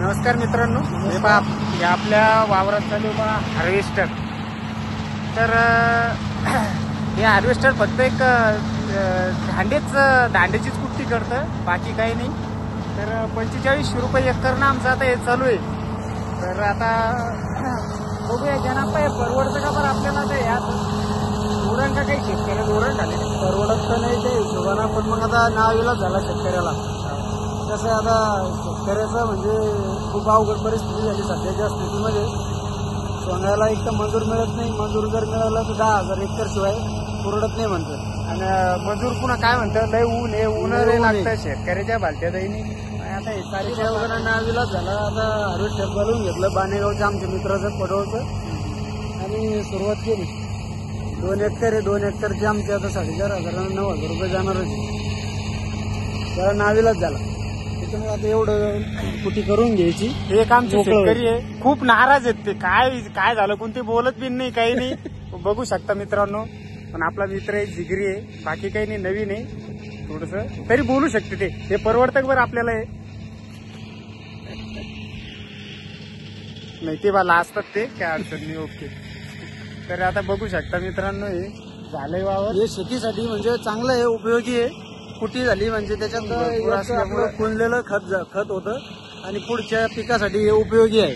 नमस्कार मित्रांनो, हे आपल्या वावरात चालू बा हार्वेस्टर. तर हे हार्वेस्टर फक्त एक दांड्याचीच कुट्टी करतं, बाकी काही नाही. तर 4500 रुपये एकरनं आमचं आता हे चालू आहे. तर आता बघूया ज्यांना हे परवडतं का बरं आपल्याला. ते यात धोरण का काही शेतकऱ्या धोरण झाले परवडत तर नाही ते हिशोबानं, पण मग आता नावीलाच झाला शेतकऱ्याला. कसं आता शेतकऱ्याचं म्हणजे खूप अवघड परिस्थिती झाली सध्याच्या स्थितीमध्ये. सोन्याला एक तर मजूर मिळत नाही, मजूर जर मिळालं तर 10,000 एकर शिवाय पुरवत नाही म्हणतात. आणि मजूर पुन्हा काय म्हणतं, लय ऊन हे ऊन लागतं शेतकऱ्याच्या भालत्या दैनी. आता हे सारीच्या वगैरे नावीलाच झाला. आता हार्वेस्टर बोलवून घेतलं बाणेगावच्या आमच्या मित्राचं पडवचं आणि सुरुवात केली. 2 एकर आहे, 2 एकरचे आमचे आता 4,500 9,000 रुपये जाणारच. त्याला नावीलाच झाला. त्याच्यामुळे आता एवढं कुटी करून घ्यायची. एक आमचे शेतकरी आहे, खूप नाराज आहेत ते. काय झालं कोणते बोलत बी नाही, काही नाही. बघू शकता मित्रांनो. पण आपला मित्र एक जिगरी आहे, बाकी काही नाही, नवीन आहे थोडस, तरी बोलू शकते ते परवडतं बरं आपल्याला. हे नाही ते मला असतात ते काय अडचण नाही. ओके. तर आता बघू शकता मित्रांनो, हे झालंय वावर. हे शेतीसाठी म्हणजे चांगलं आहे, उपयोगी आहे. कुटी झाली म्हणजे त्याच्यात कुंजलेलं खत होतं आणि पुढच्या पिकासाठी हे उपयोगी आहे.